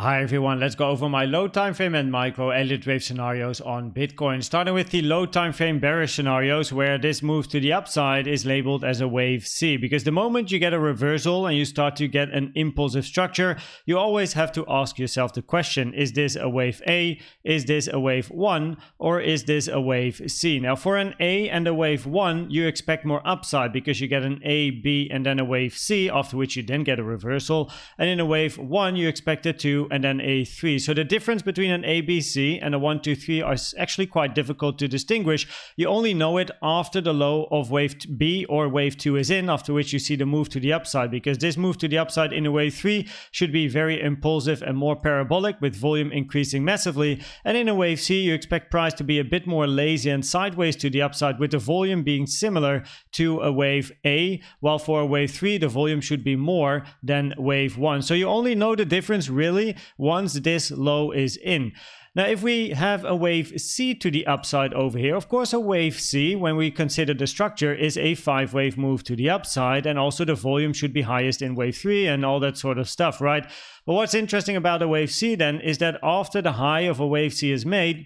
Hi everyone, let's go over my low time frame and micro Elliott Wave scenarios on Bitcoin. Starting with the low time frame bearish scenarios where this move to the upside is labeled as a wave C, because the moment you get a reversal and you start to get an impulsive structure, you always have to ask yourself the question, is this a wave A, is this a wave 1, or is this a wave C? Now for an A and a wave 1, you expect more upside because you get an A, B, and then a wave C, after which you then get a reversal. And in a wave 1, you expect a 2 and then a 3. So the difference between an A, B, C and a 1, 2, 3 are actually quite difficult to distinguish. You only know it after the low of wave B or wave 2 is in, after which you see the move to the upside, because this move to the upside in a wave 3 should be very impulsive and more parabolic, with volume increasing massively. And in a wave C, you expect price to be a bit more lazy and sideways to the upside, with the volume being similar to a wave A, while for a wave 3, the volume should be more than wave 1. So you only know the difference really once this low is in. Now, if we have a wave C to the upside over here, of course, a wave C, when we consider the structure, is a 5-wave move to the upside, and also the volume should be highest in wave 3 and all that sort of stuff, right? But what's interesting about a wave C then is that after the high of a wave C is made,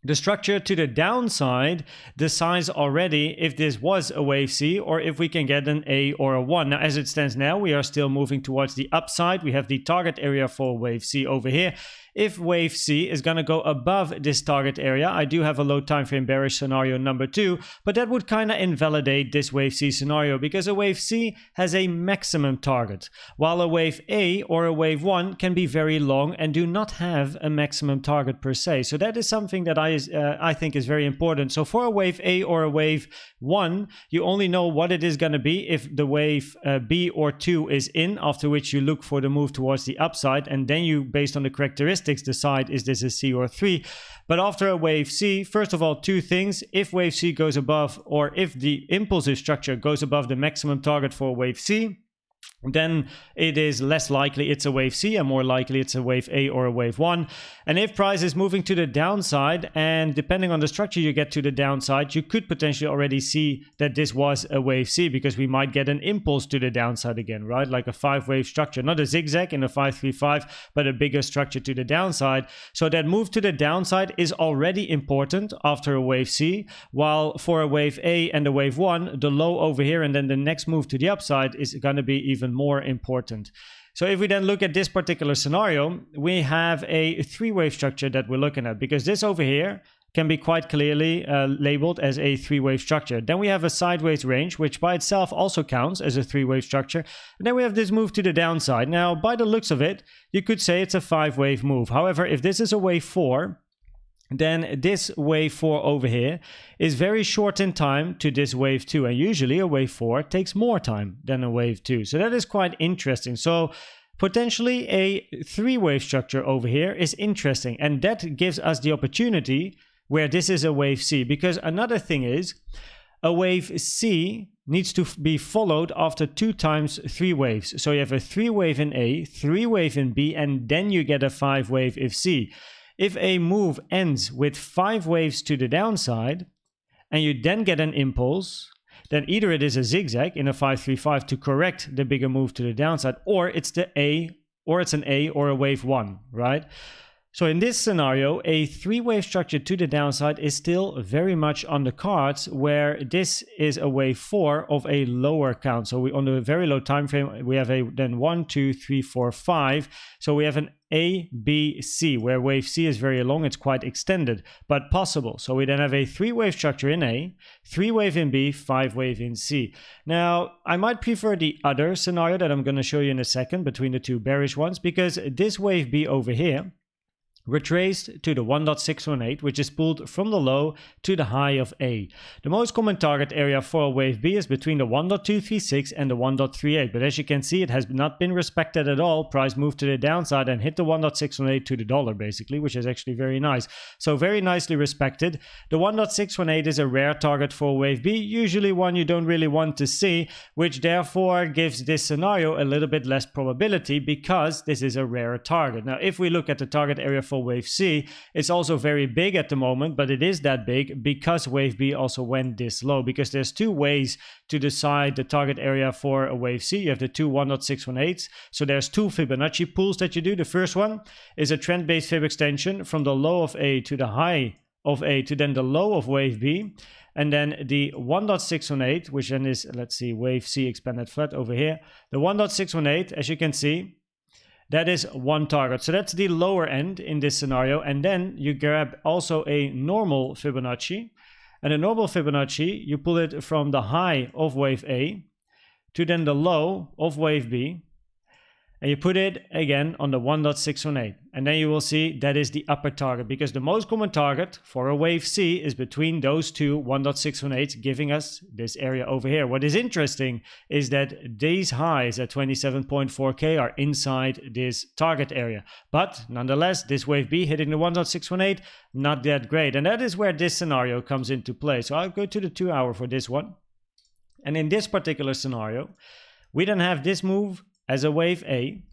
the structure to the downside decides already if this was a wave C or if we can get an A or a 1. Now, as it stands now, we are still moving towards the upside. We have the target area for wave C over here. If wave C is going to go above this target area, I do have a low time frame bearish scenario number 2, but that would kind of invalidate this wave C scenario, because a wave C has a maximum target, while a wave A or a wave 1 can be very long and do not have a maximum target per se. So that is something that I think is very important. So for a wave A or a wave 1, you only know what it is going to be if the wave B or 2 is in, after which you look for the move towards the upside, and then you, based on the characteristics, decide is this a C or 3. But after a wave C, first of all, two things: if wave C goes above, or if the impulsive structure goes above the maximum target for wave C, then it is less likely it's a wave C and more likely it's a wave A or a wave 1. And if price is moving to the downside, and depending on the structure you get to the downside, you could potentially already see that this was a wave C, because we might get an impulse to the downside again, right? Like a 5-wave structure, not a zigzag in a 535, but a bigger structure to the downside. So that move to the downside is already important after a wave C, while for a wave A and a wave 1, the low over here and then the next move to the upside is going to be even more important. So if we then look at this particular scenario, we have a 3-wave structure that we're looking at, because this over here can be quite clearly labeled as a 3-wave structure. Then we have a sideways range, which by itself also counts as a 3-wave structure. And then we have this move to the downside. Now, by the looks of it, you could say it's a 5-wave move. However, if this is a wave 4, then this wave 4 over here is very short in time to this wave 2. And usually a wave 4 takes more time than a wave 2. So that is quite interesting. So potentially a 3-wave structure over here is interesting. And that gives us the opportunity where this is a wave C. Because another thing is, a wave C needs to be followed after 2 times 3 waves. So you have a 3-wave in A, 3-wave in B, and then you get a 5-wave if C. If a move ends with 5 waves to the downside, and you then get an impulse, then either it is a zigzag in a 535 to correct the bigger move to the downside, or it's the A, or it's an A or a wave 1, right? So in this scenario, a 3-wave structure to the downside is still very much on the cards, where this is a wave 4 of a lower count. So we, on the very low time frame, we have a then 1, 2, 3, 4, 5. So we have an A, B, C, where wave C is very long. It's quite extended, but possible. So we then have a 3-wave structure in A, 3-wave in B, 5-wave in C. Now, I might prefer the other scenario that I'm going to show you in a second between the two bearish ones, because this wave B over here retraced to the 1.618, which is pulled from the low to the high of A. The most common target area for a wave B is between the 1.236 and the 1.38, but as you can see, it has not been respected at all. Price moved to the downside and hit the 1.618 to the dollar, basically, which is actually very nice. So very nicely respected. The 1.618 is a rare target for a wave B, usually one you don't really want to see, which therefore gives this scenario a little bit less probability, because this is a rare target. Now, if we look at the target area for for wave C. It's also very big at the moment, but it is that big because wave B also went this low, because there's two ways to decide the target area for a wave C. You have the two 1.618s. So there's two Fibonacci pools that you do. The first one is a trend-based Fib extension from the low of A to the high of A to then the low of wave B. And then the 1.618, which then is, let's see, wave C expanded flat over here. The 1.618, as you can see, that is one target. So that's the lower end in this scenario. And then you grab also a normal Fibonacci. And a normal Fibonacci, you pull it from the high of wave A to then the low of wave B. And you put it again on the 1.618. And then you will see that is the upper target, because the most common target for a wave C is between those two 1.618s, giving us this area over here. What is interesting is that these highs at 27.4K are inside this target area. But nonetheless, this wave B hitting the 1.618, not that great. And that is where this scenario comes into play. So I'll go to the 2 hour for this one. And in this particular scenario, we then have this move as a wave A,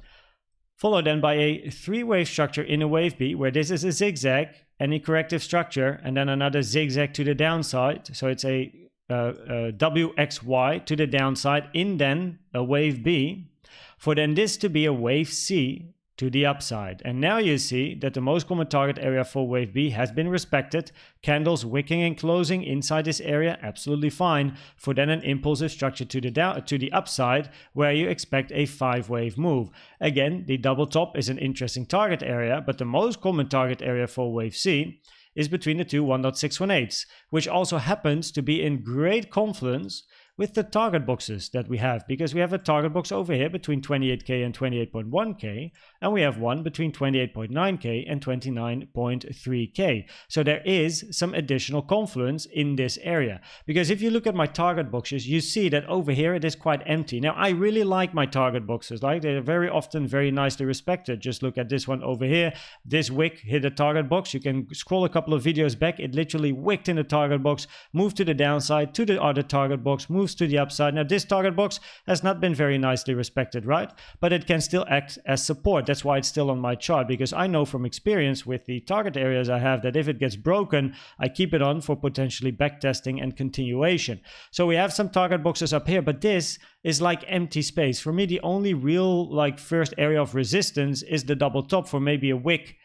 followed then by a three-wave structure in a wave B, where this is a zigzag, any corrective structure, and then another zigzag to the downside. So it's a WXY to the downside in then a wave B, for then this to be a wave C to the upside. And now you see that the most common target area for wave B has been respected. Candles wicking and closing inside this area, absolutely fine, for then an impulsive structure to the upside, where you expect a 5-wave move. Again, the double top is an interesting target area, but the most common target area for wave C is between the two 1.618s, which also happens to be in great confluence with the target boxes that we have, because we have a target box over here between 28K and 28.1K, and we have one between 28.9K and 29.3K. So there is some additional confluence in this area, because if you look at my target boxes, you see that over here it is quite empty. Now, I really like my target boxes, like they're very often very nicely respected. Just look at this one over here. This wick hit a target box. You can scroll a couple of videos back. It literally wicked in the target box, moved to the downside, to the other target box, moved to the upside. Now this target box has not been very nicely respected, right? But it can still act as support. That's why it's still on my chart, because I know from experience with the target areas I have that if it gets broken, I keep it on for potentially backtesting and continuation. So we have some target boxes up here, but this is like empty space. For me, the only real like first area of resistance is the double top for maybe a wick,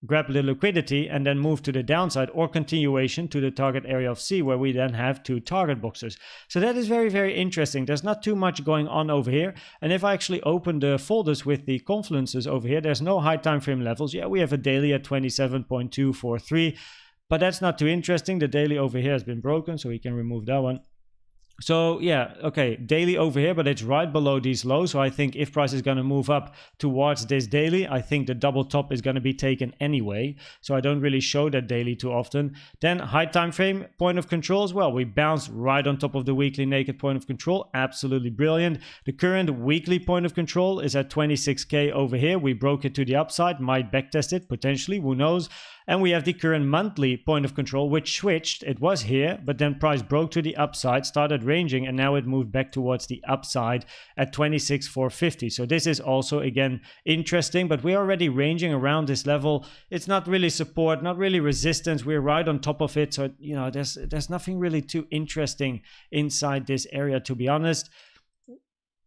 grab the liquidity and then move to the downside, or continuation to the target area of C, where we then have two target boxes. So that is very, very interesting. There's not too much going on over here. And if I actually open the folders with the confluences over here, there's no high time frame levels. Yeah, we have a daily at 27.243, but that's not too interesting. The daily over here has been broken, so we can remove that one. So yeah, okay, daily over here, but it's right below these lows. So I think if price is going to move up towards this daily, I think the double top is going to be taken anyway. So I don't really show that daily too often. Then high time frame point of control as well. We bounce right on top of the weekly naked point of control. Absolutely brilliant. The current weekly point of control is at 26K over here. We broke it to the upside, might backtest it potentially, who knows. And we have the current monthly point of control, which switched. It was here, but then price broke to the upside, started ranging, and now it moved back towards the upside at 26,450. So this is also, again, interesting, but we're already ranging around this level. It's not really support, not really resistance. We're right on top of it. So, you know, there's nothing really too interesting inside this area, to be honest.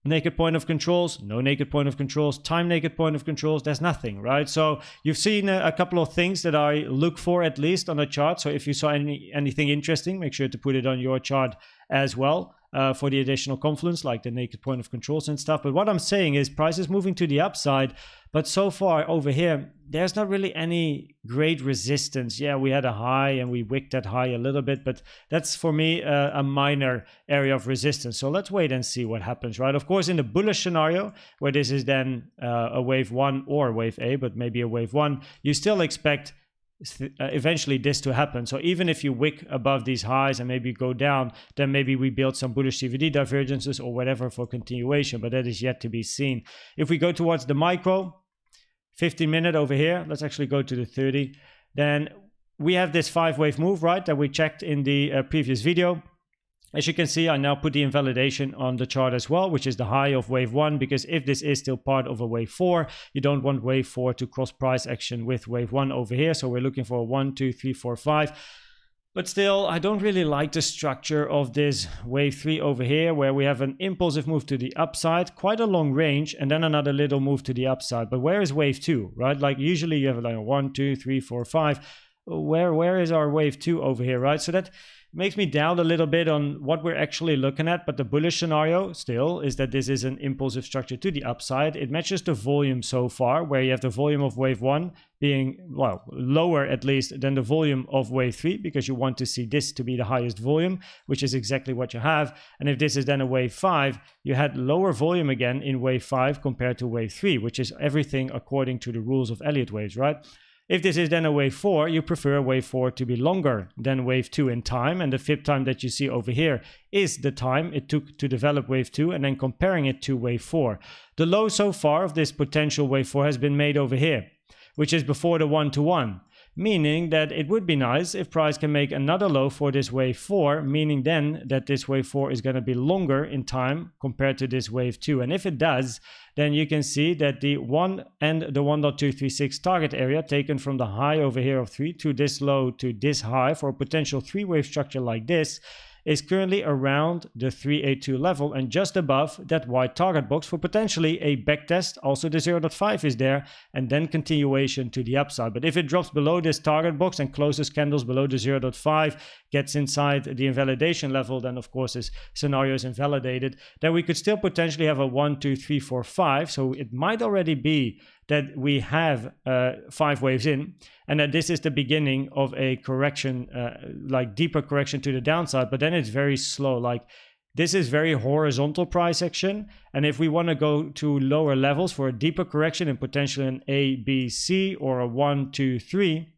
Naked point of controls, no naked point of controls, time naked point of controls, there's nothing, right? So you've seen a couple of things that I look for at least on a chart. So if you saw anything interesting, make sure to put it on your chart as well for the additional confluence, like the naked point of controls and stuff. But what I'm saying is price is moving to the upside, but so far over here, there's not really any great resistance. Yeah, we had a high and we wicked that high a little bit, but that's for me a minor area of resistance. So let's wait and see what happens, right? Of course, in the bullish scenario, where this is then a wave 1 or wave A, but maybe a wave 1, you still expect eventually this to happen. So even if you wick above these highs and maybe go down, then maybe we build some bullish CVD divergences or whatever for continuation, but that is yet to be seen. If we go towards the micro, 15-minute over here, let's actually go to the 30, then we have this 5-wave move, right, that we checked in the previous video. As you can see, I now put the invalidation on the chart as well, which is the high of wave 1, because if this is still part of a wave 4, you don't want wave 4 to cross price action with wave 1 over here. So we're looking for 1, 2, 3, 4, 5. But still, I don't really like the structure of this wave 3 over here, where we have an impulsive move to the upside, quite a long range, and then another little move to the upside. But where is wave 2, right? Like usually you have like 1, 2, 3, 4, 5. Where is our wave 2 over here, right? So that makes me doubt a little bit on what we're actually looking at. But the bullish scenario still is that this is an impulsive structure to the upside. It matches the volume so far, where you have the volume of wave 1 being, well, lower at least than the volume of wave 3, because you want to see this to be the highest volume, which is exactly what you have. And if this is then a wave 5, you had lower volume again in wave 5 compared to wave 3, which is everything according to the rules of Elliott waves, right? If this is then a wave 4, you prefer wave 4 to be longer than wave 2 in time. And the fib time that you see over here is the time it took to develop wave 2, and then comparing it to wave 4. The low so far of this potential wave 4 has been made over here, which is before the 1-to-1. Meaning that it would be nice if price can make another low for this wave 4, meaning then that this wave 4 is going to be longer in time compared to this wave 2. And if it does, then you can see that the 1 and the 1.236 target area taken from the high over here of 3 to this low to this high for a potential 3-wave structure like this is currently around the 382 level and just above that white target box for potentially a backtest. Also the 0.5 is there, and then continuation to the upside. But if it drops below this target box and closes candles below the 0.5, gets inside the invalidation level, then of course this scenario is invalidated. Then we could still potentially have a 1, 2, 3, 4, 5. So it might already be that we have 5 waves in, and that this is the beginning of a correction, like deeper correction to the downside, but then it's very slow. Like this is very horizontal price action, and if we want to go to lower levels for a deeper correction and potentially an A, B, C or a 1, 2, 3,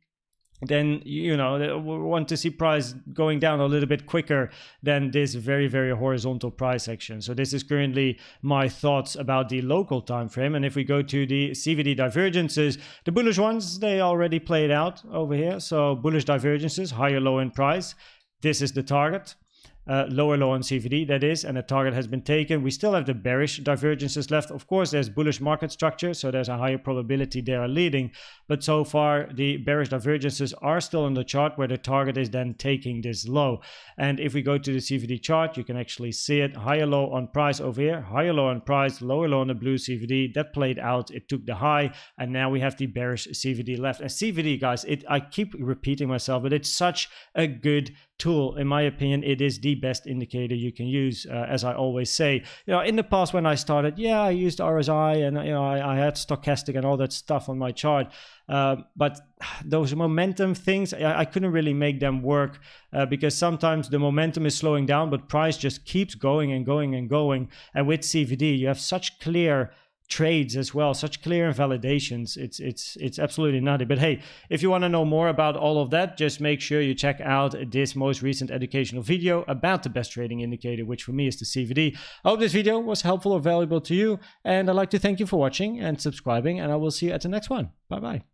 then you know we want to see price going down a little bit quicker than this very, very horizontal price action. So this is currently my thoughts about the local time frame. And if we go to the CVD divergences, the bullish ones, they already played out over here. So bullish divergences, higher low in price, this is the target. Lower low on CVD, that is, and the target has been taken. We still have the bearish divergences left. Of course, there's bullish market structure, so there's a higher probability they are leading. But so far, the bearish divergences are still on the chart where the target is then taking this low. And if we go to the CVD chart, you can actually see it. Higher low on price over here, higher low on price, lower low on the blue CVD. That played out. It took the high, and now we have the bearish CVD left. And CVD, guys, I keep repeating myself, but it's such a good tool. In my opinion, it is the best indicator you can use. As I always say, in the past when I started, I used RSI and I had stochastic and all that stuff on my chart, but those momentum things, I couldn't really make them work because sometimes the momentum is slowing down, but price just keeps going and going and going. And with CVD, you have such clear trades as well, such clear invalidations. It's absolutely nutty. But hey, if you want to know more about all of that, just make sure you check out this most recent educational video about the best trading indicator, which for me is the CVD. I hope this video was helpful or valuable to you, and I'd like to thank you for watching and subscribing, and I will see you at the next one. Bye bye.